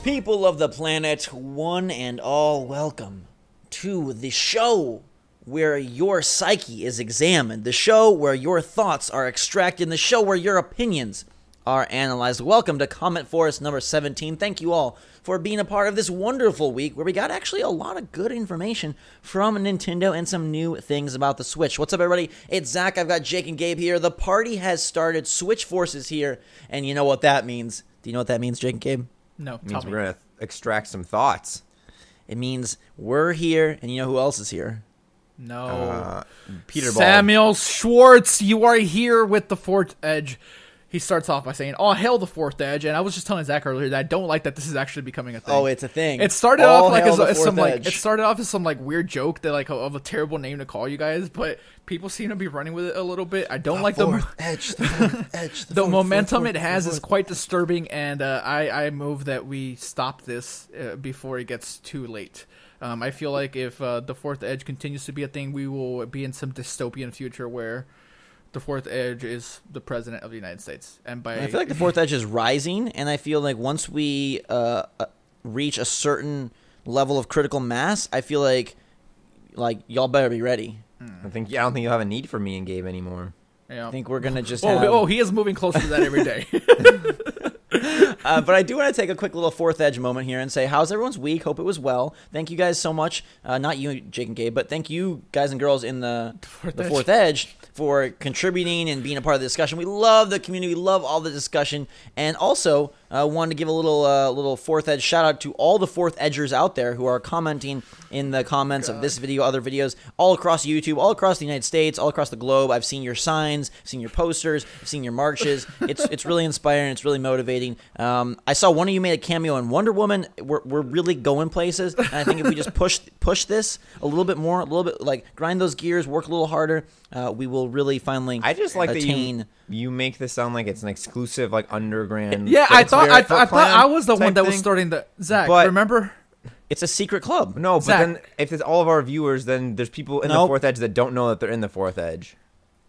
People of the planet, one and all, welcome to the show where your psyche is examined, the show where your thoughts are extracted, the show where your opinions are analyzed. Welcome to CommentForce number 17. Thank you all for being a part of this wonderful week where we got actually a lot of good information from Nintendo and some new things about the Switch. What's up, everybody? It's Zach. I've got Jake and Gabe here. The party has started. SwitchForce is here, and you know what that means. Do you know what that means, Jake and Gabe? No, it means we're going to extract some thoughts. It means we're here, and you know who else is here? No. Peter Ball. Samuel Schwartz, you are here with the fourth edge. He starts off by saying, "Oh, hail the fourth edge," and I was just telling Zach earlier that I don't like that this is actually becoming a thing. Oh, it's a thing. It started off like as some like weird joke that like of a terrible name to call you guys, but people seem to be running with it a little bit. I don't like the fourth edge. The fourth edge. The momentum it has is quite disturbing, and I move that we stop this before it gets too late. I feel like if the fourth edge continues to be a thing, we will be in some dystopian future where the fourth edge is the president of the United States. And I feel like the fourth edge is rising, and I feel like once we reach a certain level of critical mass, I feel like y'all better be ready. I don't think you'll have a need for me and Gabe anymore. Yeah. I think we're gonna just. He is moving closer to that every day. But I do want to take a quick little fourth edge moment here and say, how's everyone's week? Hope it was well. Thank you guys so much. Not you, Jake and Gabe, but thank you guys and girls in the fourth edge for contributing and being a part of the discussion. We love the community. We love all the discussion. And also, wanted to give a little fourth edge shout out to all the fourth edgers out there who are commenting in the comments of this video, other videos, all across YouTube, all across the United States, all across the globe. I've seen your signs, I've seen your posters, I've seen your marches. It's really inspiring. It's really motivating. I saw one of you made a cameo in Wonder Woman. We're really going places. And I think if we just push this a little bit more, a little bit, like grind those gears, work a little harder, we will really finally I just like attain. That you make this sound like it's an exclusive like underground. Yeah, I thought I was the one that was starting the Zach. But remember, it's a secret club. No, but Zach. Then if it's all of our viewers, then there's people in the fourth edge that don't know that they're in the fourth edge.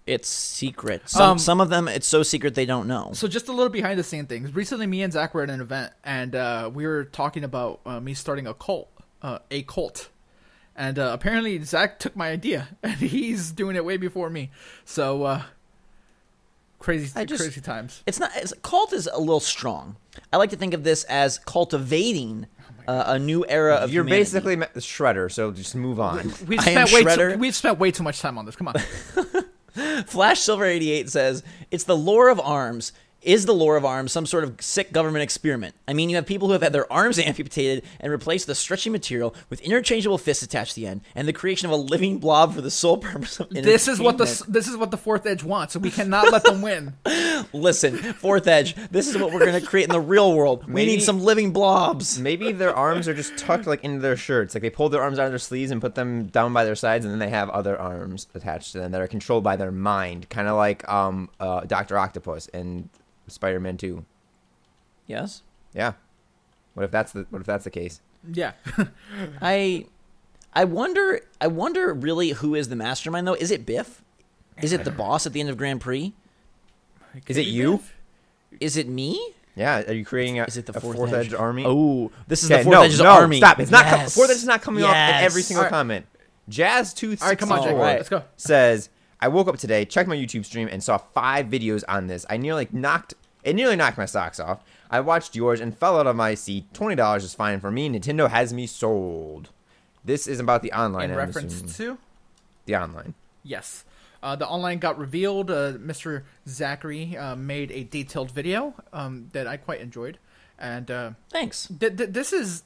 It's secret. Some of them, it's so secret they don't know. So just a little behind the scene things. Recently, me and Zach were at an event, and we were talking about me starting a cult. And apparently Zach took my idea, and he's doing it way before me. So crazy times. Cult is a little strong. I like to think of this as cultivating a new era of You're humanity. basically the Shredder, so just move on. We've spent way too much time on this. Come on. Flash Silver 88 says, it's the lore of arms. Is the lore of arms some sort of sick government experiment? I mean, you have people who have had their arms amputated and replaced with a stretchy material with interchangeable fists attached to the end, and the creation of a living blob for the sole purpose of entertainment. This is what the fourth edge wants, so we cannot let them win. Listen, fourth edge, this is what we're going to create in the real world. We need some living blobs. Maybe their arms are just tucked like into their shirts. Like they pulled their arms out of their sleeves and put them down by their sides, and then they have other arms attached to them that are controlled by their mind, kind of like Dr. Octopus and Spider-Man 2. Yes. Yeah. What if that's the case? Yeah. I wonder really who is the mastermind though? Is it Biff? Is it the boss at the end of Grand Prix? Is it you? Biff? Is it me? Yeah. Are you creating a fourth edge army? Oh, this is the fourth edge's army. Stop. It's not Yes. fourth edge is not coming up in every single All right. comment. Jazz 264 All right, come on, Jake. Let's go. Says, I woke up today, checked my YouTube stream, and saw 5 videos on this. It nearly knocked my socks off. I watched yours and fell out of my seat. $20 is fine for me. Nintendo has me sold. This is about the online. In reference to? The online. Yes. The online got revealed. Mr. Zachary made a detailed video that I quite enjoyed. And Thanks. This is,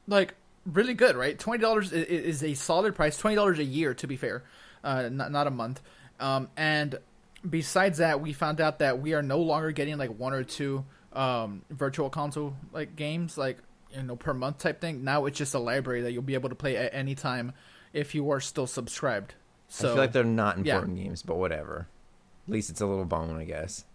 like, really good, right? $20 is a solid price. $20 a year, to be fair. Not a month. And besides that, we found out that we are no longer getting like 1 or 2 virtual console like games, like per month type thing. Now it's just a library that you'll be able to play at any time if you are still subscribed. So I feel like they're not important games, but whatever. At least it's a little bone, I guess.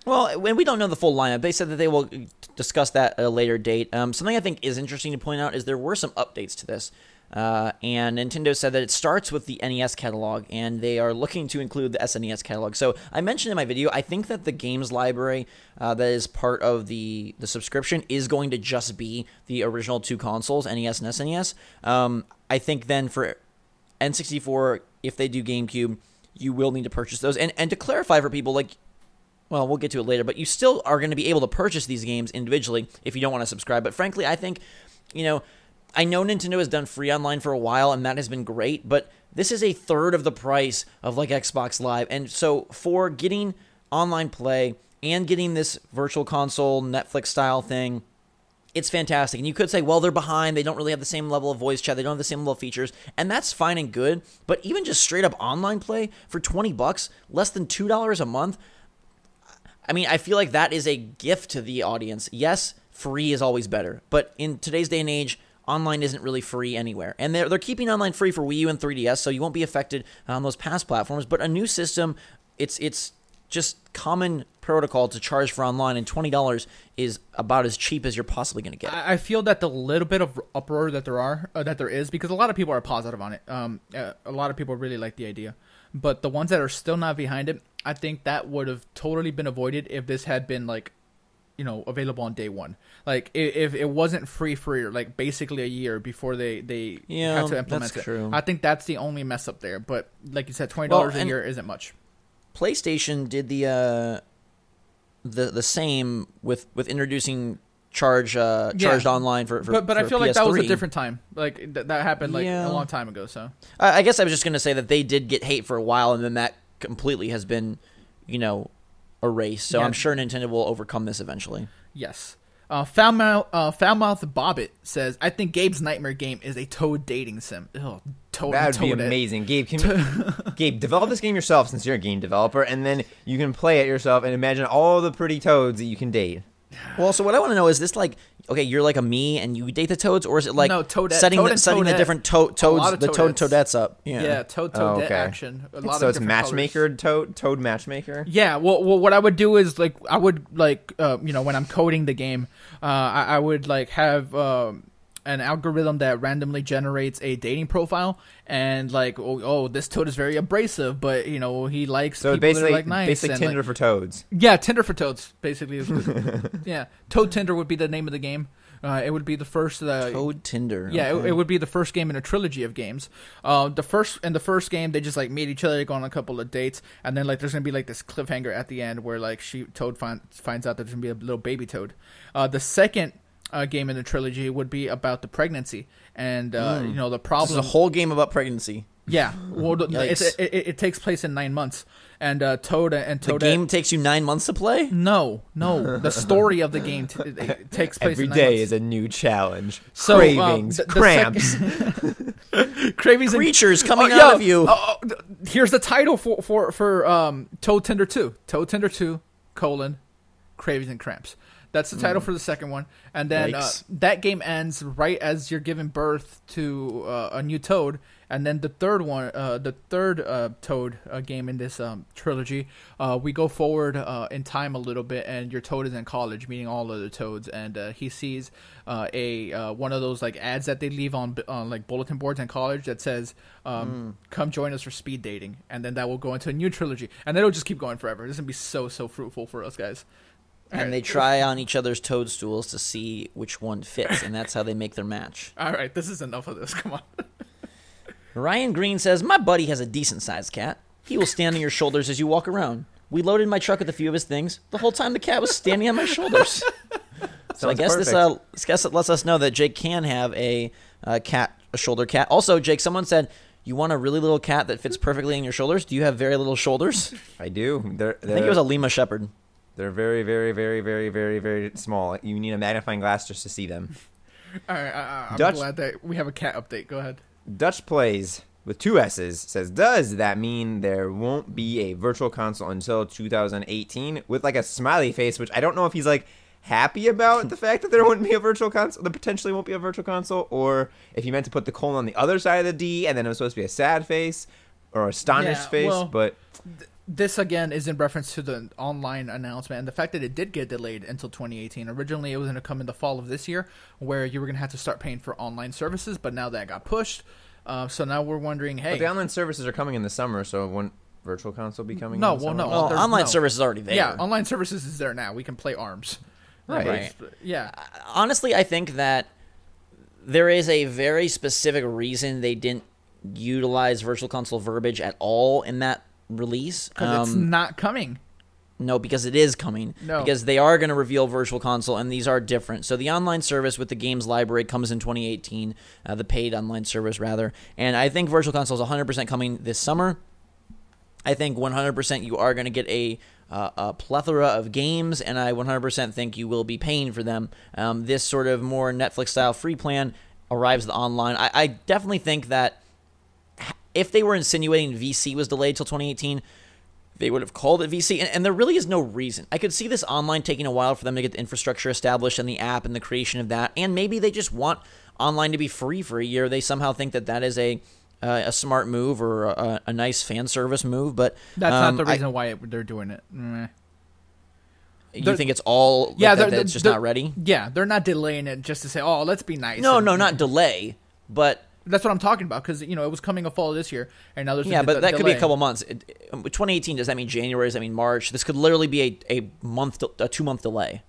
Well, when we don't know the full lineup, they said that they will discuss that at a later date. Something I think is interesting to point out is there were some updates to this. And Nintendo said that it starts with the NES catalog, and they are looking to include the SNES catalog. So I mentioned in my video, I think that the games library that is part of the subscription is going to just be the original 2 consoles, NES and SNES. I think then for N64, if they do GameCube, you will need to purchase those. And to clarify for people, like, well, we'll get to it later, but you still are going to be able to purchase these games individually if you don't want to subscribe. But frankly, I think, I know Nintendo has done free online for a while, and that has been great, but this is a third of the price of, like, Xbox Live. And so for getting online play and getting this virtual console, Netflix-style thing, it's fantastic. And you could say, well, they're behind. They don't really have the same level of voice chat. They don't have the same level of features. And that's fine and good. But even just straight-up online play for $20, less than $2 a month, I mean, I feel like that is a gift to the audience. Yes, free is always better. But in today's day and age, online isn't really free anywhere. And they're keeping online free for Wii U and 3DS, so you won't be affected on those past platforms. But a new system, it's just common protocol to charge for online, and $20 is about as cheap as you're possibly going to get. I feel that the little bit of uproar that there is, because a lot of people are positive on it. A lot of people really like the idea. But the ones that are still not behind it, I think that would have totally been avoided if this had been, like, available on day one. Like, if it wasn't free for, like, basically a year before they had to implement that's it. True. I think that's the only mess up there. But like you said, $20 a year isn't much. PlayStation did the same with introducing charged online for but I feel PS3. like that was a different time. Like that happened like a long time ago. So I guess I was just gonna say that they did get hate for a while, and then that completely has been erased. So I'm sure Nintendo will overcome this eventually. Yes. Foulmouth Bobbit says, I think Gabe's nightmare game is a Toad dating sim. Ugh, that would be amazing. Gabe, Gabe, develop this game yourself since you're a game developer, and then you can play it yourself and imagine all the pretty toads that you can date. Well, so what I want to know is this, like, okay, you're like a me and you date the toads, or is it like setting the different toads, the toad and toadettes up? Yeah, toadette action. So it's matchmaker, toad matchmaker. Yeah. Well, what I would do is when I'm coding the game, I would like have an algorithm that randomly generates a dating profile, and like, oh, this toad is very abrasive, but he likes people that are like nice. Basic Tinder for toads. Yeah, Tinder for toads, basically. Yeah, Toad Tinder would be the name of the game. It would be the first Toad Tinder. Yeah, okay. it would be the first game in a trilogy of games. The first game, they just like meet each other, go on a couple of dates, and then like there's gonna be like this cliffhanger at the end where like Toad finds out that there's gonna be a little baby toad. The second game in the trilogy would be about the pregnancy and the problem. This is a whole game about pregnancy. Yeah, well, it takes place in 9 months, and Toad and Toadette. The game takes you 9 months to play? No, the story of the game it takes place every in 9 day months. Is a new challenge. So, cravings, cramps, cravings, creatures coming out of you. Here's the title for Toad Tinder 2. Toad Tinder 2: cravings and cramps. That's the title for the second one. And then that game ends right as you're giving birth to a new Toad. And then the third one, Toad game in this trilogy, we go forward in time a little bit, and your Toad is in college, meeting all other Toads, and he sees one of those like ads that they leave on like bulletin boards in college that says, "Come join us for speed dating," and then that will go into a new trilogy, and then it'll just keep going forever. This is gonna be so fruitful for us guys. And they try on each other's toadstools to see which one fits, and that's how they make their match. All right, this is enough of this. Come on. Ryan Green says, my buddy has a decent-sized cat. He will stand on your shoulders as you walk around. We loaded my truck with a few of his things. The whole time the cat was standing on my shoulders. So I guess this lets us know that Jake can have a shoulder cat. Also, Jake, someone said, you want a really little cat that fits perfectly in your shoulders? Do you have very little shoulders? I do. I think it was a Lima Shepherd. They're very, very, very, very, very, very small. You need a magnifying glass just to see them. All right, I'm glad that we have a cat update. Go ahead. Dutch Plays with 2 S's says, does that mean there won't be a virtual console until 2018? With like a smiley face, which I don't know if he's like happy about the fact that there wouldn't be a virtual console, there potentially won't be a virtual console, or if he meant to put the colon on the other side of the D and then it was supposed to be a sad face or astonished face. Well, but this again is in reference to the online announcement and the fact that it did get delayed until 2018. Originally, it was going to come in the fall of this year, where you were going to have to start paying for online services, but now that got pushed. So now we're wondering, hey, but the online services are coming in the summer, so wouldn't Virtual Console be coming? No, in the well, summer? no. Well, online service is already there. Yeah, online services is there now. We can play ARMS. Right. Yeah. Honestly, I think that there is a very specific reason they didn't utilize Virtual Console verbiage at all in that release. Because it's not coming. No, because it is coming. No. Because they are going to reveal Virtual Console, and these are different. So the online service with the games library comes in 2018, the paid online service, rather. And I think Virtual Console is 100% coming this summer. I think 100% you are going to get a plethora of games, and I 100% think you will be paying for them. This sort of more Netflix-style free plan arrives online. I definitely think that if they were insinuating VC was delayed till 2018, they would have called it VC, and there really is no reason. I could see this online taking a while for them to get the infrastructure established and the app and the creation of that, and maybe they just want online to be free for a year. They somehow think that that is a smart move or a nice fan service move, but that's not the reason why they're doing it. You think it's all that it's just not ready? Yeah, they're not delaying it just to say, oh, let's be nice. No, not delay, but that's what I'm talking about, because, it was coming a fall this year, and now there's but that could be a couple months. 2018, does that mean January? Does that mean March? This could literally be a 2-month delay.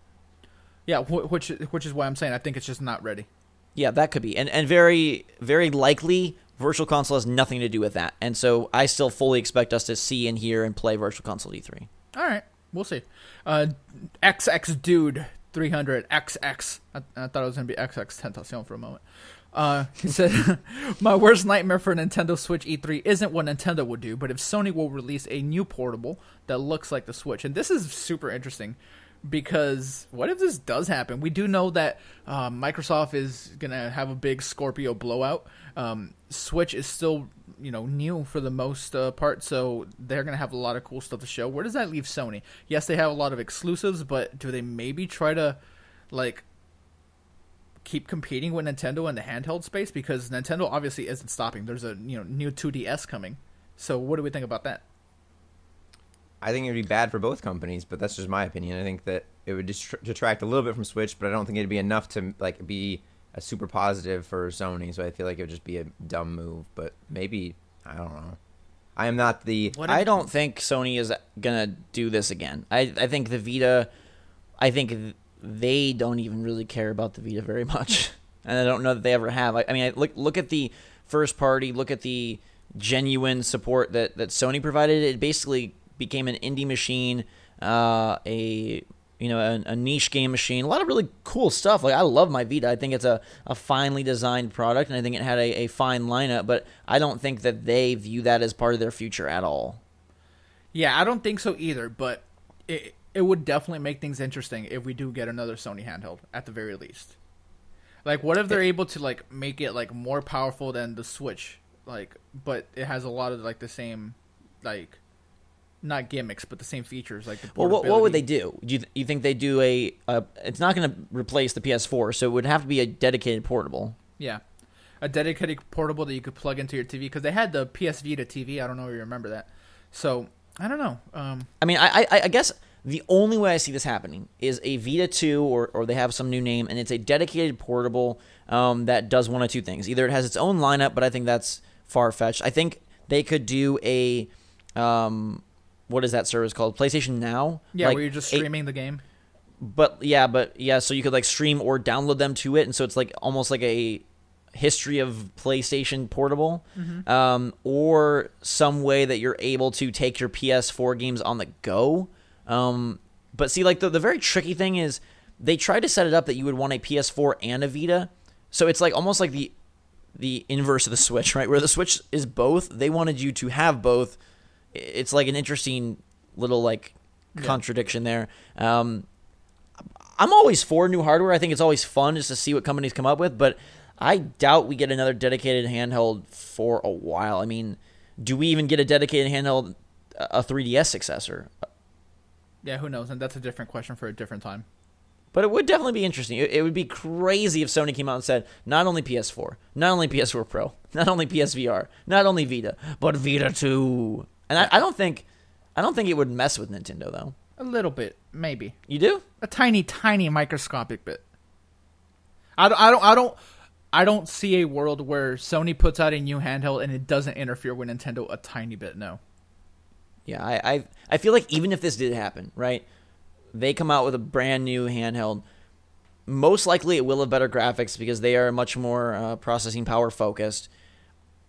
Yeah, which is why I'm saying I think it's just not ready. Yeah, that could be, and very, very likely Virtual Console has nothing to do with that, and so I still fully expect us to see and hear and play Virtual Console E3. All right, we'll see. XX Dude 300 XX. I thought it was going to be XX Tentacion for a moment. He said, my worst nightmare for Nintendo Switch E3 isn't what Nintendo would do, but if Sony will release a new portable that looks like the Switch. And this is super interesting, because what if this does happen? We do know that Microsoft is going to have a big Scorpio blowout. Switch is still, new for the most part, so they're going to have a lot of cool stuff to show. Where does that leave Sony? Yes, they have a lot of exclusives, but do they maybe try to, keep competing with Nintendo in the handheld space? Because Nintendo obviously isn't stopping. There's a new 2DS coming. So what do we think about that? I think it would be bad for both companies, but that's just my opinion. I think that it would detract a little bit from Switch, but I don't think it'd be enough to be a super positive for Sony. So I feel like it would just be a dumb move. But maybe, I don't know. I am not the. I don't think Sony is gonna do this again. I think the Vita. I think they don't even really care about the Vita very much, and I don't know that they ever have. I mean, look at the first party, look at the genuine support that Sony provided. It basically became an indie machine, a niche game machine. A lot of really cool stuff. I love my Vita. I think it's a finely designed product, and I think it had a fine lineup. But I don't think that they view that as part of their future at all. Yeah, I don't think so either. But it would definitely make things interesting if we do get another Sony handheld, at the very least. What if they're able to make it more powerful than the Switch, but it has a lot of the same not gimmicks, but the same features, the Well, what would they do? Do you think they do it's not going to replace the PS4, so it would have to be a dedicated portable. Yeah, a dedicated portable that you could plug into your TV, because they had the PS Vita TV. I don't know if you remember that. So I don't know. I mean, I guess the only way I see this happening is a Vita 2, or they have some new name, and it's a dedicated portable that does one of two things. Either it has its own lineup, but I think that's far-fetched. I think they could do a, what is that service called? PlayStation Now? Yeah, where you're just streaming the game. But so you could stream or download them to it, and so it's almost like a history of PlayStation Portable, or some way that you're able to take your PS4 games on the go. But see, the very tricky thing is they tried to set it up that you would want a PS4 and a Vita. So it's almost like the inverse of the Switch, right? Where the Switch is both. They wanted you to have both. It's an interesting little contradiction there. I'm always for new hardware. I think it's always fun just to see what companies come up with, but I doubt we get another dedicated handheld for a while. I mean, do we even get a dedicated handheld, a 3DS successor? Yeah, who knows? And that's a different question for a different time. But it would definitely be interesting. It would be crazy if Sony came out and said, not only PS4, not only PS4 Pro, not only PSVR, not only Vita, but Vita 2. And I don't think I don't think it would mess with Nintendo though. A little bit, maybe. You do? A tiny, tiny microscopic bit. I don't see a world where Sony puts out a new handheld and it doesn't interfere with Nintendo a tiny bit. No. Yeah, I feel like even if this did happen, right? They come out with a brand new handheld. Most likely, it will have better graphics because they are much more processing power focused.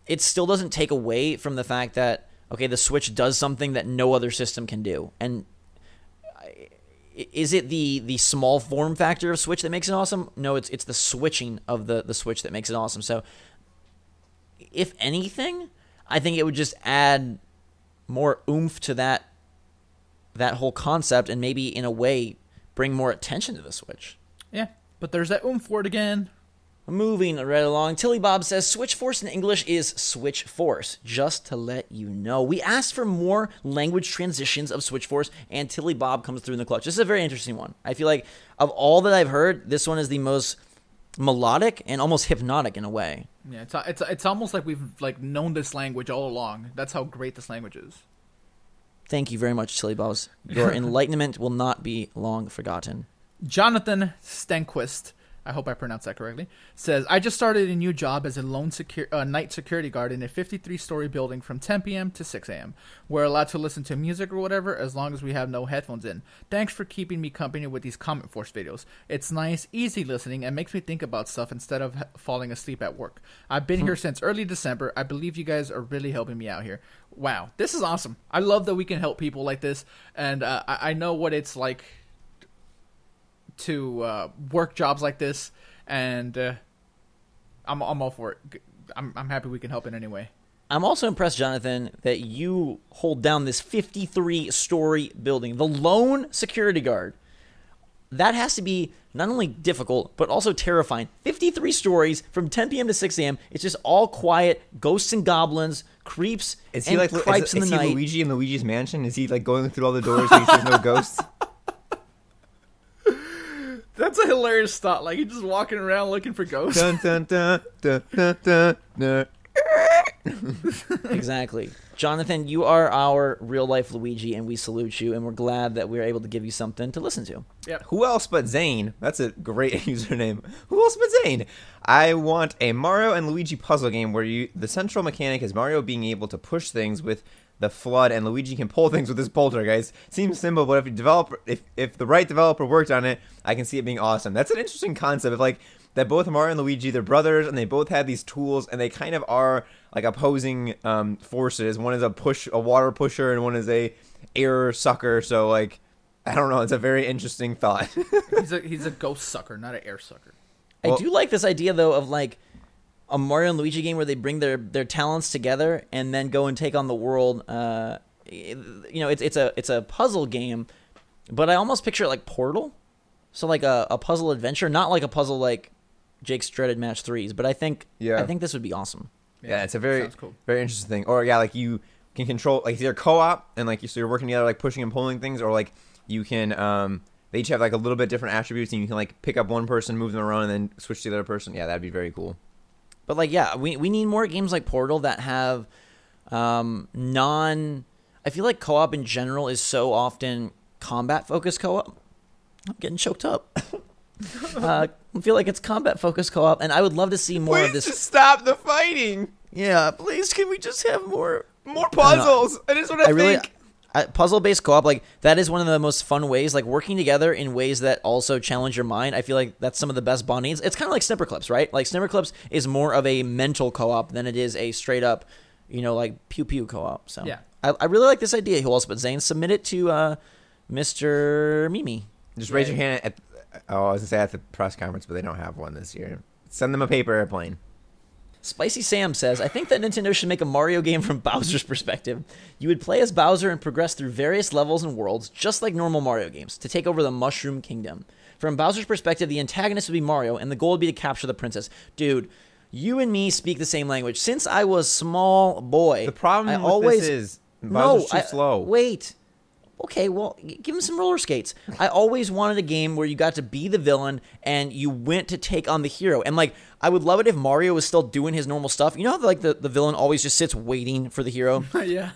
It still doesn't take away from the fact that the Switch does something that no other system can do. And is it the small form factor of Switch that makes it awesome? No, it's the switching of the Switch that makes it awesome. So, if anything, I think it would just add more oomph to that whole concept, and maybe in a way bring more attention to the Switch. Yeah, but there's that oomph word again. Moving right along, Tilly Bob says, SwitchForce in English is SwitchForce, just to let you know. We asked for more language transitions of SwitchForce, and Tilly Bob comes through in the clutch. This is a very interesting one. I feel like, of all that I've heard, this one is the most melodic and almost hypnotic in a way. Yeah, it's almost like we've known this language all along. That's how great this language is. Thank you very much, Tilly Bobs. Your enlightenment will not be long forgotten. Jonathan Stenquist, I hope I pronounced that correctly, says, I just started a new job as a night security guard in a 53-story building from 10 p.m. to 6 a.m. We're allowed to listen to music or whatever as long as we have no headphones in. Thanks for keeping me company with these CommentForce videos. It's nice, easy listening, and makes me think about stuff instead of falling asleep at work. I've been here since early December. I believe you guys are really helping me out here. Wow, this is awesome. I love that we can help people like this, and I know what it's like to work jobs like this, and I'm all for it. I'm happy we can help in any way. I'm also impressed, Jonathan, that you hold down this 53-story building, the lone security guard. That has to be not only difficult, but also terrifying. 53 stories from 10 p.m. to 6 a.m. It's just all quiet, ghosts and goblins, creeps, and cripes in the night. Is he Luigi in Luigi's mansion? Is he going through all the doors so he sees no ghosts? That's a hilarious thought. He's just walking around looking for ghosts. Dun, dun, dun, dun, dun, dun, dun. Exactly. Jonathan, you are our real-life Luigi, and we salute you, and we're glad that we're able to give you something to listen to. Yeah. Who else but Zane? That's a great username. Who else but Zane? I want a Mario and Luigi puzzle game where the central mechanic is Mario being able to push things with the flood, and Luigi can pull things with his poltergeist. Seems simple, but if the right developer worked on it, I can see it being awesome. That's an interesting concept. That both Mario and Luigi, they're brothers, and they both have these tools, and they kind of are opposing forces. One is a water pusher, and one is a air sucker. So I don't know. It's a very interesting thought. He's a ghost sucker, not an air sucker. I do like this idea though of a Mario and Luigi game where they bring their talents together and then go and take on the world. It's a puzzle game, but I almost picture it like Portal, so a puzzle adventure, not like a puzzle like Jake's dreaded Match 3s. But I think this would be awesome. Yeah, it's a very cool. Very interesting thing. Or you can control it's either co-op and so you're working together pushing and pulling things, or you can they each have a little bit different attributes, and you can pick up one person, move them around, and then switch to the other person. Yeah, that'd be very cool. But we need more games like Portal that have I feel like co-op in general is so often combat focused co-op. I'm getting choked up. I feel like it's combat focused co-op, and I would love to see more of this. Just stop the fighting. Yeah, please, can we just have more puzzles? That is what I think. Puzzle-based co-op, that is one of the most fun ways, working together in ways that also challenge your mind. I feel like that's some of the best bondings. It's kind of like Snipper Clips, right? Snipper Clips is more of a mental co-op than it is a straight-up, pew-pew co-op. So yeah. I really like this idea, Who Else But Zane. Submit it to Mr. Mimi. Just raise your hand at I was going to say at the press conference, but they don't have one this year. Send them a paper airplane. Spicy Sam says, I think that Nintendo should make a Mario game from Bowser's perspective. You would play as Bowser and progress through various levels and worlds, just like normal Mario games, to take over the Mushroom Kingdom. From Bowser's perspective, the antagonist would be Mario, and the goal would be to capture the princess. Dude, you and me speak the same language. Since I was small boy, the problem this is Bowser's too slow. Wait. Okay, well, give him some roller skates. I always wanted a game where you got to be the villain and you went to take on the hero. And, I would love it if Mario was still doing his normal stuff. You know how like the villain always just sits waiting for the hero? Yeah.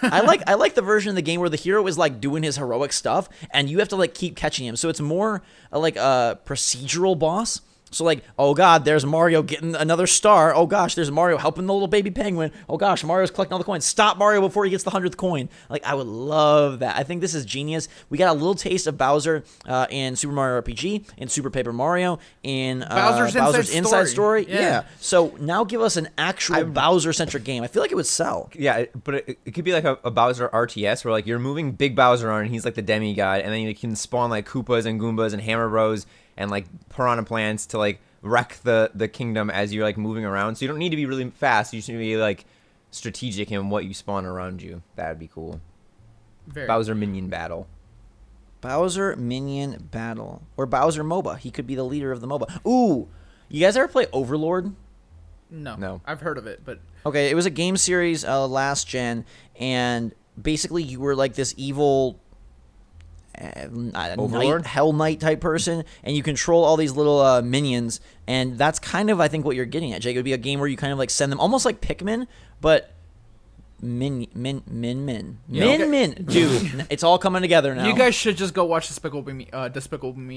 I like the version of the game where the hero is like doing his heroic stuff and you have to like keep catching him. So it's more like a procedural boss. So like, oh god, there's Mario getting another star. Oh gosh, there's Mario helping the little baby penguin. Oh gosh, Mario's collecting all the coins. Stop Mario before he gets the 100th coin. Like, I would love that. I think this is genius. We got a little taste of Bowser in Super Mario RPG, in Super Paper Mario, in Bowser's Inside Story. Yeah. So now give us an actual Bowser-centric game. I feel like it would sell. Yeah, but it could be like a Bowser RTS where like you're moving Big Bowser around and he's like the demigod, and then you can spawn like Koopas and Goombas and Hammer Bros and like Piranha Plants to like wreck the kingdom as you're like moving around. So you don't need to be really fast. You just need to be like strategic in what you spawn around you. That'd be cool. Bowser minion battle. Bowser minion battle. Or Bowser MOBA. He could be the leader of the MOBA. Ooh, you guys ever play Overlord? No. I've heard of it, but okay, it was a game series last gen, and basically you were like this evil Hell Knight type person, and you control all these little minions, and that's kind of I think what you're getting at, Jake. It would be a game where you kind of like send them almost like Pikmin, but min, dude. It's all coming together now. You guys should just go watch Despicable Me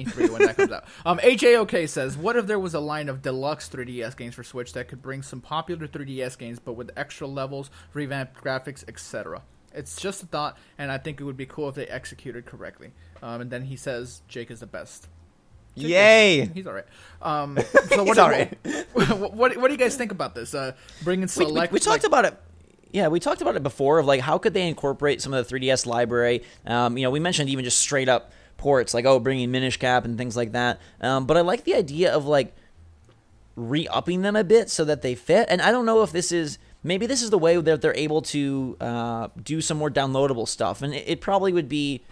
3 when that comes out. HAOK says, what if there was a line of deluxe 3DS games for Switch that could bring some popular 3DS games, but with extra levels, revamped graphics, etc.? It's just a thought, and I think it would be cool if they executed correctly. And then he says, Jake is the best. Yay! He's all right. So what, what do you guys think about this? Bringing select... We talked about it. Yeah, we talked about it before of like how could they incorporate some of the 3DS library. We mentioned even just straight up ports, like bringing Minish Cap and things like that. But I like the idea of like re-upping them a bit so that they fit. And I don't know if this is... Maybe this is the way that they're able to do some more downloadable stuff. And it probably would be,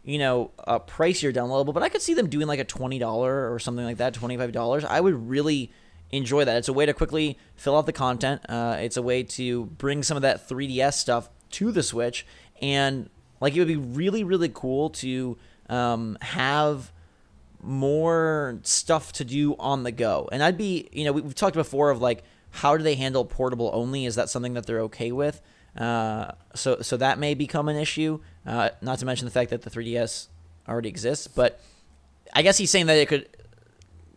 a pricier downloadable. But I could see them doing like a $20 or something like that, $25. I would really enjoy that. It's a way to quickly fill out the content. It's a way to bring some of that 3DS stuff to the Switch. And like it would be really, really cool to have more stuff to do on the go. And I'd be, we've talked before of like, how do they handle portable only? Is that something that they're okay with? So that may become an issue. Not to mention the fact that the 3DS already exists. But I guess he's saying that it could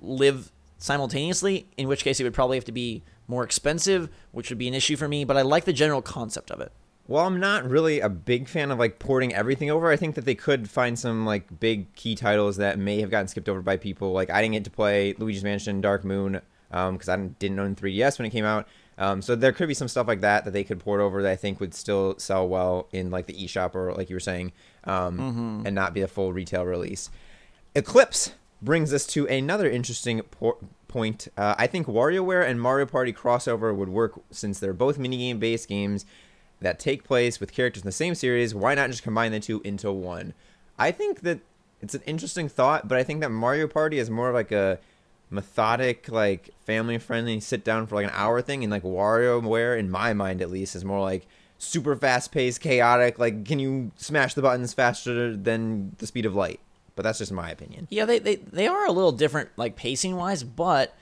live simultaneously, in which case it would probably have to be more expensive, which would be an issue for me. But I like the general concept of it. Well, I'm not really a big fan of like porting everything over. I think that they could find some like big key titles that may have gotten skipped over by people. Like I didn't get to play Luigi's Mansion Dark Moon, because I didn't own 3DS when it came out. So there could be some stuff like that they could port over that I think would still sell well in like the eShop or like you were saying, and not be a full retail release. Eclipse brings us to another interesting point. I think WarioWare and Mario Party crossover would work since they're both minigame based games that take place with characters in the same series. Why not just combine the two into one? I think that it's an interesting thought, but I think that Mario Party is more like a methodic, like family-friendly sit-down for like an hour thing, and like WarioWare, in my mind at least, is more like super fast-paced, chaotic. Like, can you smash the buttons faster than the speed of light? But that's just my opinion. Yeah, they are a little different, like pacing-wise, but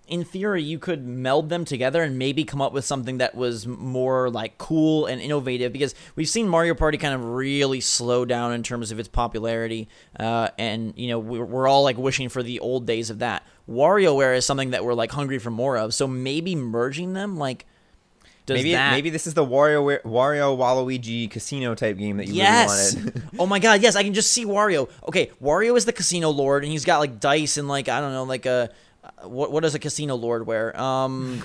in theory, you could meld them together and maybe come up with something that was more like cool and innovative, because we've seen Mario Party kind of really slow down in terms of its popularity, and we're all like wishing for the old days of that. WarioWare is something that we're like hungry for more of, so maybe merging them like maybe this is the Wario Waluigi casino type game that you really wanted. Oh my god, yes, I can just see Wario. Okay, Wario is the casino lord, and he's got like dice and like I don't know, like a what does a casino lord wear?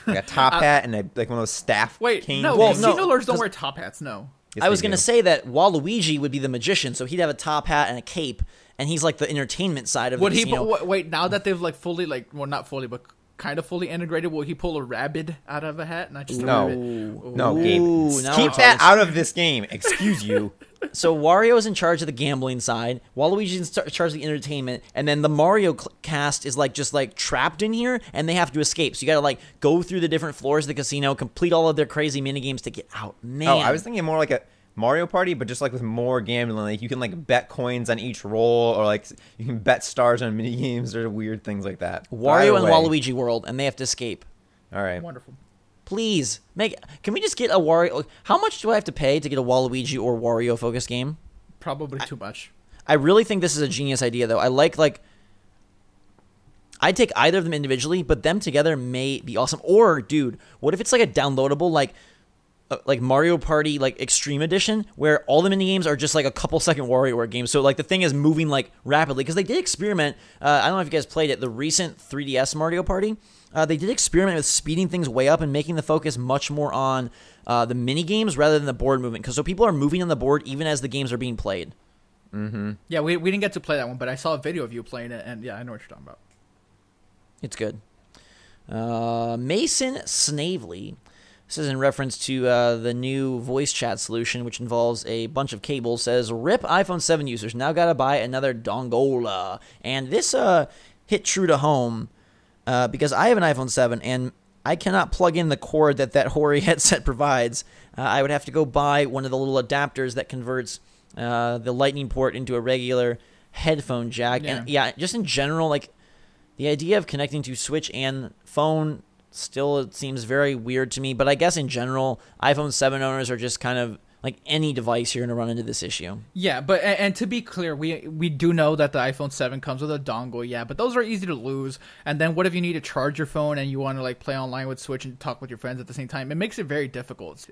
Like a top hat and like one of those staff. Canes. Casino lords don't wear top hats. No. Yes, I was gonna say that Waluigi would be the magician, so he'd have a top hat and a cape, and he's like the entertainment side of the casino. Wait, now that they've like fully not fully, but kind of fully integrated, will he pull a rabbit out of a hat? Not just a rabbit? No, Gabe. Keep that out of this game. Excuse you. So Wario is in charge of the gambling side, Waluigi's in charge of the entertainment, and then the Mario cast is like just like trapped in here, and they have to escape. So you got to like go through the different floors of the casino, complete all of their crazy mini games to get out. Man, I was thinking more like Mario Party, but just like with more gambling. Like you can like bet coins on each roll, or like you can bet stars on mini games or weird things like that. Wario and Waluigi World, and they have to escape. All right. Wonderful. Please can we just get a Wario? How much do I have to pay to get a Waluigi or Wario focused game? Probably too much. I really think this is a genius idea, though. I like I'd take either of them individually, but them together may be awesome. Or, dude, what if it's like a downloadable like Mario Party like Extreme Edition, where all the mini games are just like a couple second WarioWare games. So like the thing is moving like rapidly, because they did experiment. I don't know if you guys played it. The recent 3DS Mario Party, they did experiment with speeding things way up and making the focus much more on the mini games rather than the board movement. Because so people are moving on the board even as the games are being played. Mm-hmm. Yeah, we didn't get to play that one, but I saw a video of you playing it, and yeah, I know what you're talking about. It's good. Mason Snavely. This is in reference to the new voice chat solution, which involves a bunch of cables. Says, "Rip iPhone 7 users. Now gotta buy another dongle." And this hit true to home because I have an iPhone 7 and I cannot plug in the cord that Hori headset provides. I would have to go buy one of the little adapters that converts the lightning port into a regular headphone jack. Yeah. And yeah, just in general, like the idea of connecting to Switch and phone still, it seems very weird to me. But I guess in general, iPhone 7 owners are just kind of like any device, you're going to run into this issue. Yeah, but and to be clear, we do know that the iPhone 7 comes with a dongle, yeah, but those are easy to lose. And then what if you need to charge your phone and you want to like play online with Switch and talk with your friends at the same time? It makes it very difficult.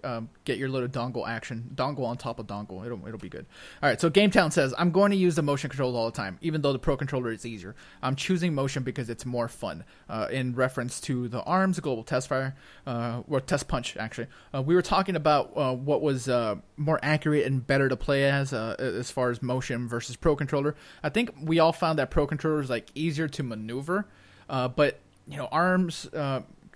Get your little dongle action, dongle on top of dongle. It'll be good. All right, so GameTown says, "I'm going to use the motion controls all the time, even though the Pro Controller is easier. I'm choosing motion because it's more fun." In reference to the ARMS Global Test Fire, or Test Punch, actually. We were talking about what was more accurate and better to play as far as motion versus Pro Controller. I think we all found that Pro Controller is like easier to maneuver, but you know, ARMS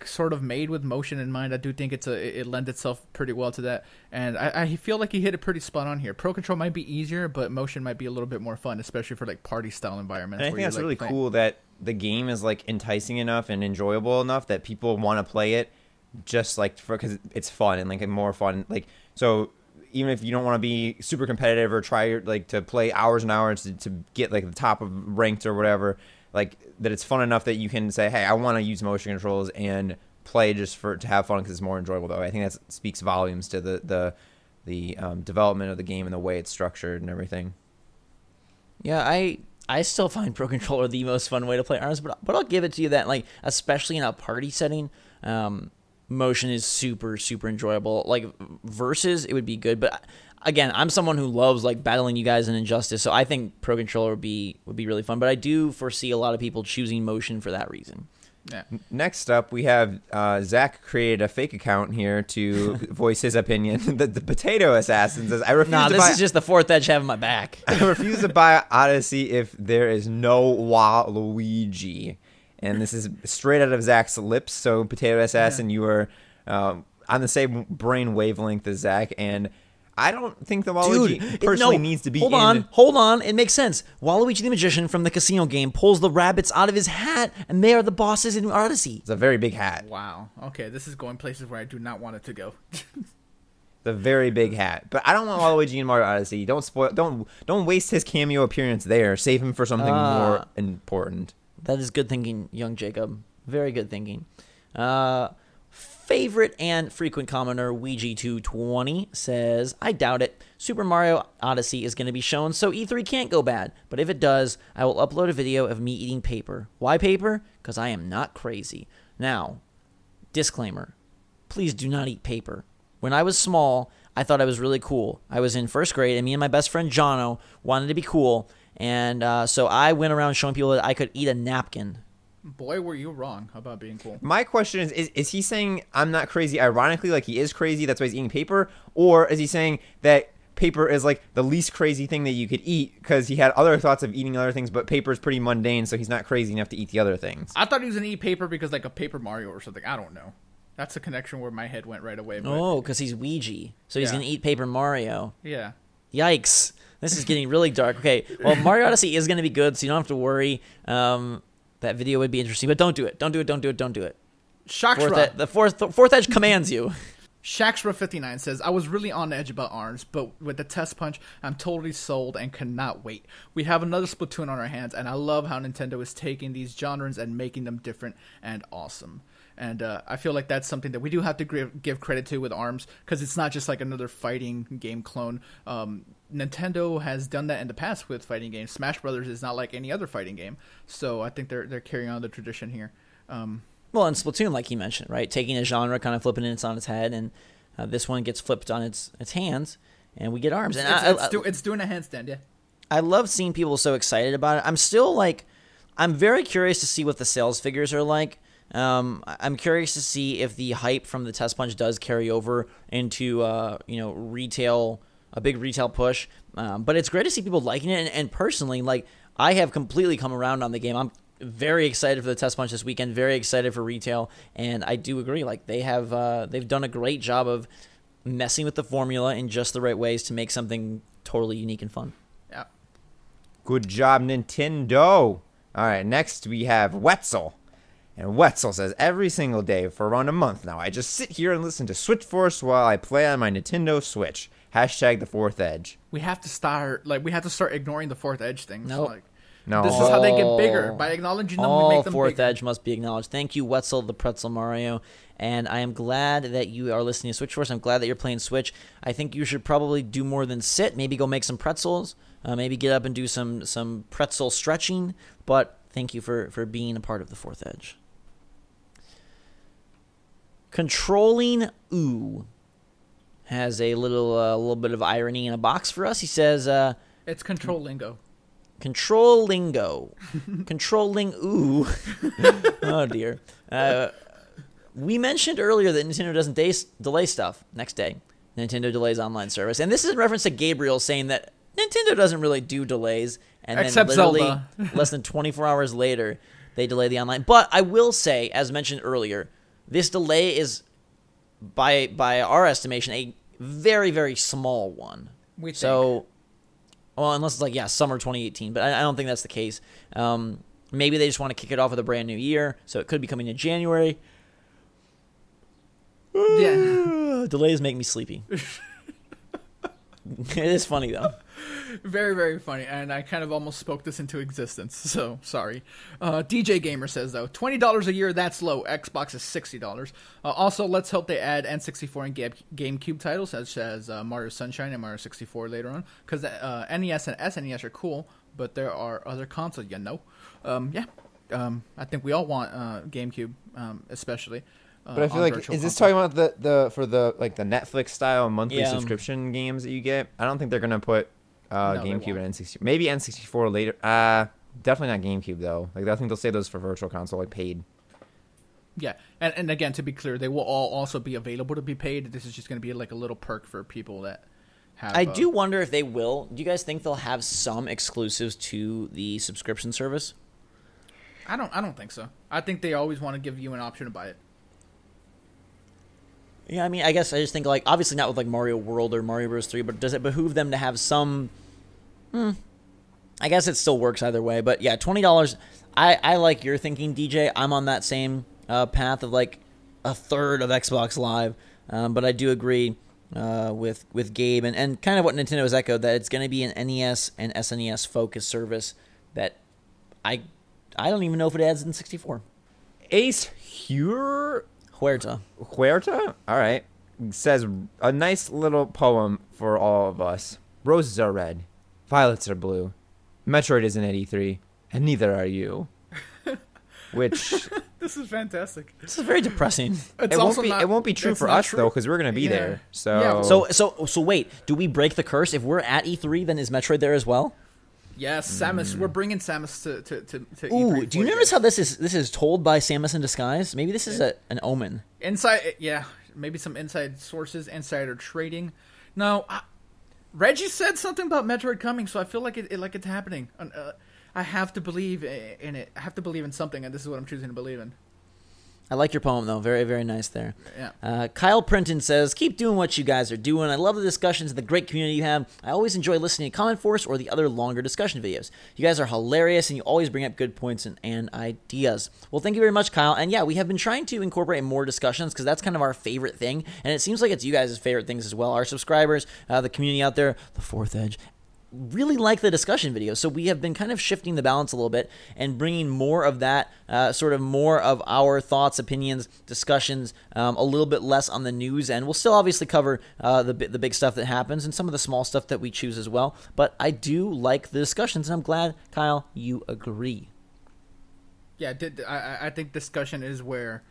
sort of made with motion in mind. I do think it lends itself pretty well to that, and I feel like he hit it pretty spot on here. Pro Control might be easier, but motion might be a little bit more fun, especially for like party style environments. And I think that's really cool that the game is like enticing enough and enjoyable enough that people want to play it just like because it's fun and like more fun. Like, so even if you don't want to be super competitive or try like to play hours and hours to get like the top of ranked or whatever, like that it's fun enough that you can say, hey, I want to use motion controls and play just to have fun because it's more enjoyable. Though I think that speaks volumes to the development of the game and the way it's structured and everything. Yeah, I still find Pro Controller the most fun way to play ARMS, but I'll give it to you that, like, especially in a party setting, motion is super, super enjoyable. Like, versus, it would be good, but again, I'm someone who loves, like, battling you guys in Injustice, so I think Pro Controller would be really fun, but I do foresee a lot of people choosing motion for that reason. Yeah. Next up, we have Zach created a fake account here to voice his opinion. The Potato Assassin says, "I refuse to buy." This is just the fourth edge having my back. "I refuse to buy Odyssey if there is no Waluigi." And this is straight out of Zach's lips. So, Potato Assassin, you are on the same brain wavelength as Zach, and I don't think the Waluigi personally needs to be Hold on. It makes sense. Waluigi the Magician from the casino game pulls the rabbits out of his hat, and they are the bosses in Odyssey. It's a very big hat. Wow. Okay, this is going places where I do not want it to go. It's a very big hat. But I don't want Waluigi in Mario Odyssey. Don't waste his cameo appearance there. Save him for something more important. That is good thinking, young Jacob. Very good thinking. Favorite and frequent commenter Ouija220 says, "I doubt it. Super Mario Odyssey is going to be shown, so E3 can't go bad. But if it does, I will upload a video of me eating paper. Why paper? Because I am not crazy." Now, disclaimer, please do not eat paper. When I was small, I thought I was really cool. I was in first grade, and me and my best friend Jono wanted to be cool, and so I went around showing people that I could eat a napkin. Boy, were you wrong about being cool. My question is he saying I'm not crazy ironically, like he is crazy, that's why he's eating paper? Or is he saying that paper is like the least crazy thing that you could eat because he had other thoughts of eating other things, but paper is pretty mundane, so he's not crazy enough to eat the other things? I thought he was going to eat paper because like a Paper Mario or something. I don't know. That's a connection where my head went right away. But Oh, because he's Ouija. So he's going to eat Paper Mario. yeah. Yikes. This is getting really dark. Okay, well, Mario Odyssey is going to be good, so you don't have to worry. That video would be interesting, but don't do it. Don't do it. Shock Shrub. The fourth edge commands you. Shaxra59 says, I was really on edge about ARMS, but with the test punch, I'm totally sold and cannot wait. We have another Splatoon on our hands, and I love how Nintendo is taking these genres and making them different and awesome. And I feel like that's something that we do have to give credit to with ARMS, because it's not just like another fighting game clone. Nintendo has done that in the past with fighting games. Smash Brothers is not like any other fighting game, so I think they're carrying on the tradition here. Well, in Splatoon, like he mentioned, right, taking a genre, kind of flipping it on its head, and this one gets flipped on its hands, and we get ARMS. And it's doing a handstand, yeah. I love seeing people so excited about it. I'm still I'm very curious to see what the sales figures are like. I'm curious to see if the hype from the test punch does carry over into retail, a big retail push. But it's great to see people liking it, and personally, I have completely come around on the game. I'm very excited for the test punch this weekend. Very excited for retail, and I do agree. They've done a great job of messing with the formula in just the right ways to make something totally unique and fun. Yeah. Good job, Nintendo. All right, next we have Wetzel. And Wetzel says, every single day for around a month now, I just sit here and listen to SwitchForce while I play on my Nintendo Switch. Hashtag the fourth edge. We have to start ignoring the fourth edge things. Nope. No. This is how they get bigger. By acknowledging them, we make them fourth bigger. edge must be acknowledged. Thank you, Wetzel the Pretzel Mario. And I am glad that you are listening to SwitchForce. I'm glad that you're playing Switch. I think you should probably do more than sit. Maybe go make some pretzels. Maybe get up and do some pretzel stretching. But thank you for being a part of the fourth edge. Controlling Ooh has a little bit of irony in a box for us. He says, it's control lingo. Control lingo. Controlling Ooh. Oh, dear. We mentioned earlier that Nintendo doesn't delay stuff. Next day, Nintendo delays online service. And this is in reference to Gabriel saying that Nintendo doesn't really do delays. And except then literally Zelda. less than 24 hours later, they delay the online. But I will say, as mentioned earlier, this delay is, by our estimation, a very, very small one. We think. So, well, unless it's summer 2018, but I don't think that's the case. Maybe they just want to kick it off with a brand new year, so it could be coming in January. Yeah. Delays make me sleepy. It is funny, though. Very, very funny, and I kind of almost spoke this into existence, so sorry. DJ Gamer says, though, $20 a year, that's low. Xbox is $60. Also, let's hope they add N64 and GameCube titles, such as Mario Sunshine and Mario 64 later on, because NES and SNES are cool, but there are other consoles, I think we all want GameCube, especially. But I feel like, is this talking about the Netflix style monthly subscription games that you get? I don't think they're gonna put GameCube and N64. Maybe N64 later. Definitely not GameCube though. I think they'll say those for Virtual Console, paid. Yeah, and again, to be clear, they will all also be available to be paid. This is just going to be like a little perk for people that have. I do wonder if they will. Do you guys think they'll have some exclusives to the subscription service? I don't think so. I think they always want to give you an option to buy it. Yeah, I mean, I guess I just think, obviously not with, Mario World or Mario Bros. 3, but does it behoove them to have some... I guess it still works either way, but yeah, $20. I like your thinking, DJ. I'm on that same path of, a third of Xbox Live, but I do agree with Gabe, and kind of what Nintendo has echoed, that it's going to be an NES and SNES focused service that I don't even know if it adds in 64. Ace Huerta. All right. Says a nice little poem for all of us. Roses are red, violets are blue. Metroid isn't at E3, and neither are you. Which this is fantastic. This is very depressing. It won't be true for us though, because we're gonna be there. So wait, do we break the curse? If we're at E3, then is Metroid there as well? Yes, Samus. We're bringing Samus to Ooh, E3. do you notice how this is told by Samus in disguise? Maybe this is an omen. Maybe some inside sources, insider trading. No, Reggie said something about Metroid coming, so I feel like it's happening. I have to believe in it. I have to believe in something, and this is what I'm choosing to believe in. I like your poem, though. Very, very nice there. Yeah. Kyle Printon says, keep doing what you guys are doing. I love the discussions and the great community you have. I always enjoy listening to CommentForce or the other longer discussion videos. You guys are hilarious, and you always bring up good points and ideas. Well, thank you very much, Kyle. And yeah, we have been trying to incorporate more discussions because that's kind of our favorite thing. And it seems like it's you guys' favorite things as well. Our subscribers, the community out there, the Fourth Edge, really like the discussion videos, so we have been kind of shifting the balance a little bit and bringing more of that, sort of more of our thoughts, opinions, discussions, a little bit less on the news, and we'll still obviously cover the big stuff that happens and some of the small stuff that we choose as well, but I do like the discussions, and I'm glad, Kyle, you agree. Yeah, I think discussion is where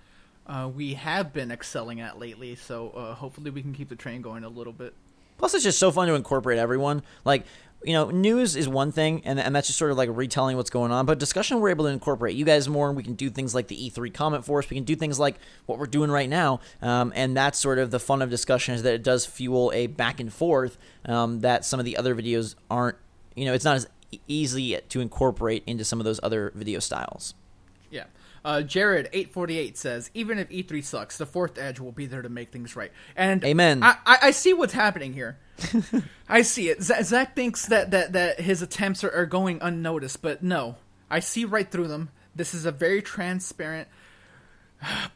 we have been excelling at lately, so hopefully we can keep the train going a little bit. Plus, it's just so fun to incorporate everyone. Like, you know, news is one thing, and that's just sort of like retelling what's going on. But discussion, we're able to incorporate you guys more. We can do things like the E3 CommentForce. We can do things like what we're doing right now. And that's sort of the fun of discussion, is that it does fuel a back and forth that some of the other videos aren't, you know, it's not as easy to incorporate into some of those other video styles. Yeah. Jared848 says, even if E3 sucks, the Fourth Edge will be there to make things right. And Amen. I see what's happening here. I see it. Zach thinks that his attempts are going unnoticed, but no. I see right through them. This is a very transparent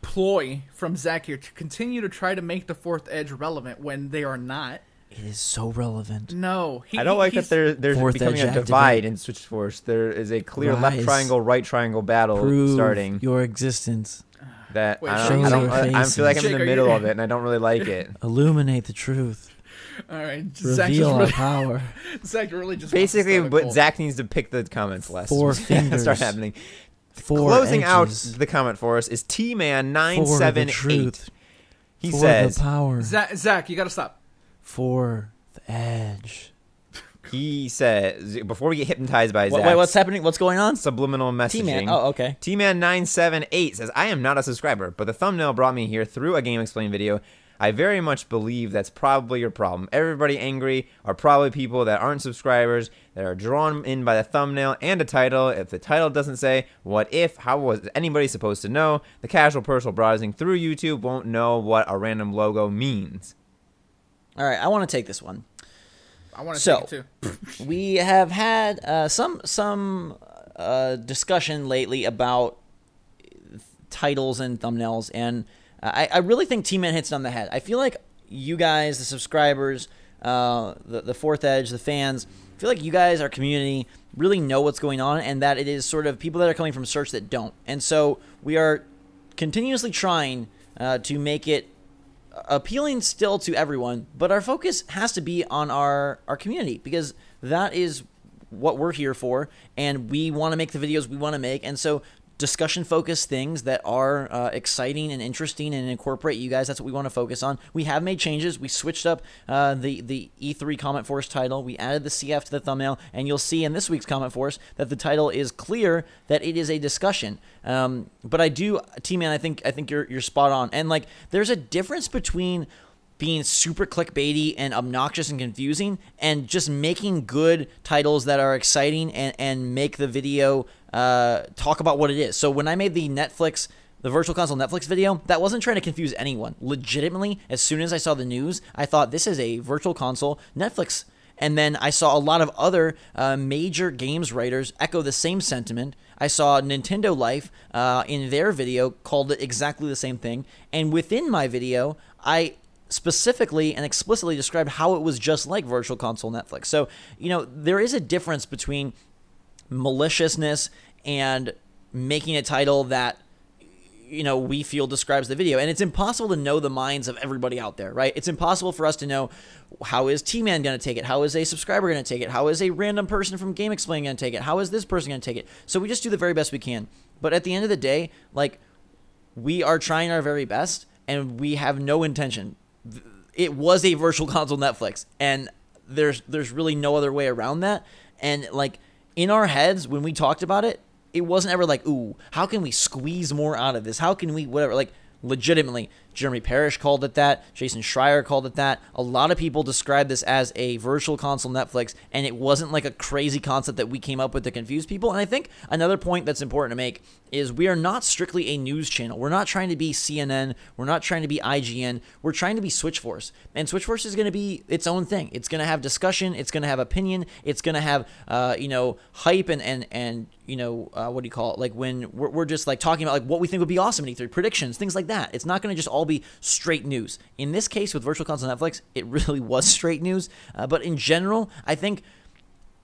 ploy from Zach here to continue to try to make the Fourth Edge relevant when they are not. It is so relevant. No. I don't like that there's becoming a divide in SwitchForce. There is a clear left triangle, right triangle battle starting. Your existence. That Wait, I feel like I'm in the middle of it, and I don't really like it. Illuminate the truth. All right. Reveal our power. Zach really just basically, but Zach needs to pick the comments less. 4 fingers. Start happening. edges. Closing out the comment for us is T-Man978. He says, the power. Zach, you got to stop. For the edge. He says, before we get hypnotized by Zach. Wait, what's happening? What's going on? Subliminal messaging. T-Man. Oh, okay. T-Man978 says, I am not a subscriber, but the thumbnail brought me here through a Game Explain video. I very much believe that's probably your problem. Everybody angry are probably people that aren't subscribers, that are drawn in by the thumbnail and the title. If the title doesn't say, what if, how was anybody supposed to know? The casual person browsing through YouTube won't know what a random logo means. All right, I want to take this one. I want to take it too. We have had some discussion lately about titles and thumbnails, and I really think T-Man hits it on the head. I feel like you guys, the subscribers, the Fourth Edge, the fans, I feel like you guys, our community, really know what's going on, and that it is sort of people that are coming from search that don't. And so we are continuously trying to make it appealing still to everyone, but our focus has to be on our community, because that is what we're here for, and we want to make the videos we want to make. And so discussion focused things that are exciting and interesting and incorporate you guys, that's what we want to focus on. We have made changes. We switched up the E3 CommentForce title. We added the CF to the thumbnail, and you'll see in this week's CommentForce that the title is clear that it is a discussion. But I do, T-Man, I think you're spot on. And like, there's a difference between being super clickbaity and obnoxious and confusing and just making good titles that are exciting and make the video talk about what it is. So when I made the Virtual Console Netflix video, that wasn't trying to confuse anyone. Legitimately, as soon as I saw the news, I thought this is a Virtual Console Netflix. And then I saw a lot of other major games writers echo the same sentiment. I saw Nintendo Life in their video called it exactly the same thing. And within my video, I specifically and explicitly described how it was just like Virtual Console Netflix. So, you know, there is a difference between maliciousness and making a title that, you know, we feel describes the video. And it's impossible to know the minds of everybody out there, right? It's impossible for us to know, how is T-Man going to take it? How is a subscriber going to take it? How is a random person from Game Explain going to take it? How is this person going to take it? So we just do the very best we can. But at the end of the day, like, we are trying our very best, and we have no intention. It was a Virtual Console Netflix, and there's really no other way around that. And like, in our heads, when we talked about it, it wasn't ever like, ooh, how can we squeeze more out of this? How can we whatever? Like, legitimately. Jeremy Parrish called it that. Jason Schreier called it that. A lot of people described this as a virtual console Netflix, and it wasn't like a crazy concept that we came up with to confuse people. And I think another point that's important to make is we are not strictly a news channel. We're not trying to be CNN. We're not trying to be IGN. We're trying to be SwitchForce. And SwitchForce is going to be its own thing. It's going to have discussion. It's going to have opinion. It's going to have, hype and what do you call it? Like when we're just like talking about like what we think would be awesome in E3, predictions, things like that. It's not going to just all be straight news. In this case, with Virtual Console Netflix, it really was straight news. But in general, I think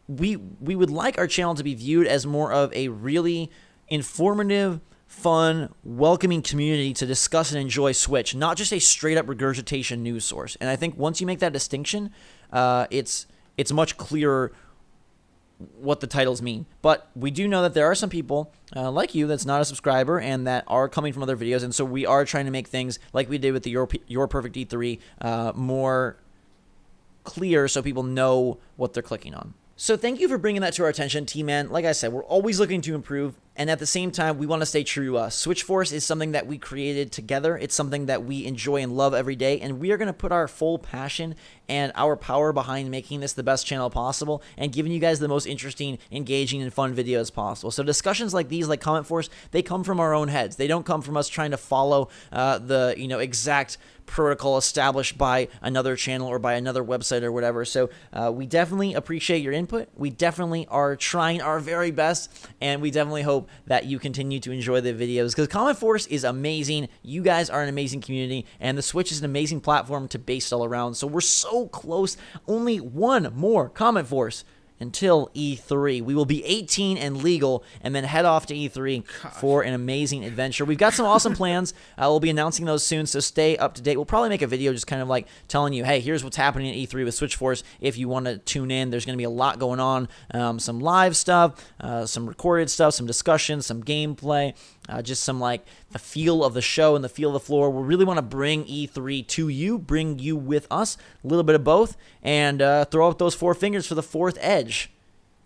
we would like our channel to be viewed as more of a really informative, fun, welcoming community to discuss and enjoy Switch, not just a straight-up regurgitation news source. And I think once you make that distinction, it's much clearer what the titles mean. But we do know that there are some people like you that's not a subscriber and that are coming from other videos, and so we are trying to make things like we did with the Your Perfect E3 more clear so people know what they're clicking on. So thank you for bringing that to our attention, T-Man. Like I said, we're always looking to improve, and at the same time, we want to stay true to us. SwitchForce is something that we created together. It's something that we enjoy and love every day, and we are going to put our full passion and our power behind making this the best channel possible and giving you guys the most interesting, engaging, and fun videos possible. So discussions like these, like CommentForce, they come from our own heads. They don't come from us trying to follow the exact protocol established by another channel or by another website or whatever. So we definitely appreciate your input. We definitely are trying our very best, and we definitely hope that you continue to enjoy the videos because CommentForce is amazing. You guys are an amazing community, and the Switch is an amazing platform to base it all around. So we're so close. Only one more CommentForce until E3. We will be 18 and legal and then head off to E3 for an amazing adventure. We've got some awesome plans. We'll be announcing those soon, so stay up to date. We'll probably make a video just kind of like telling you, hey, here's what's happening at E3 with SwitchForce. If you want to tune in, there's going to be a lot going on. Some live stuff, some recorded stuff, some discussion, some gameplay, just some like the feel of the show and the feel of the floor. We really want to bring E3 to you, bring you with us, a little bit of both, and throw up those four fingers for the fourth edge.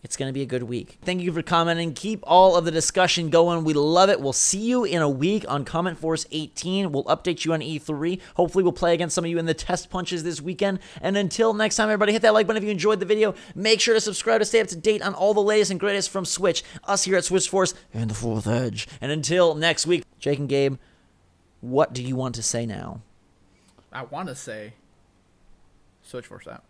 It's going to be a good week. Thank you for commenting. Keep all of the discussion going. We love it. We'll see you in a week on CommentForce 18. We'll update you on E3. Hopefully, we'll play against some of you in the test punches this weekend. And until next time, everybody, hit that like button if you enjoyed the video. Make sure to subscribe to stay up to date on all the latest and greatest from Switch, us here at SwitchForce, and the Fourth Edge. And until next week, Jake and Gabe, what do you want to say now? I want to say SwitchForce out.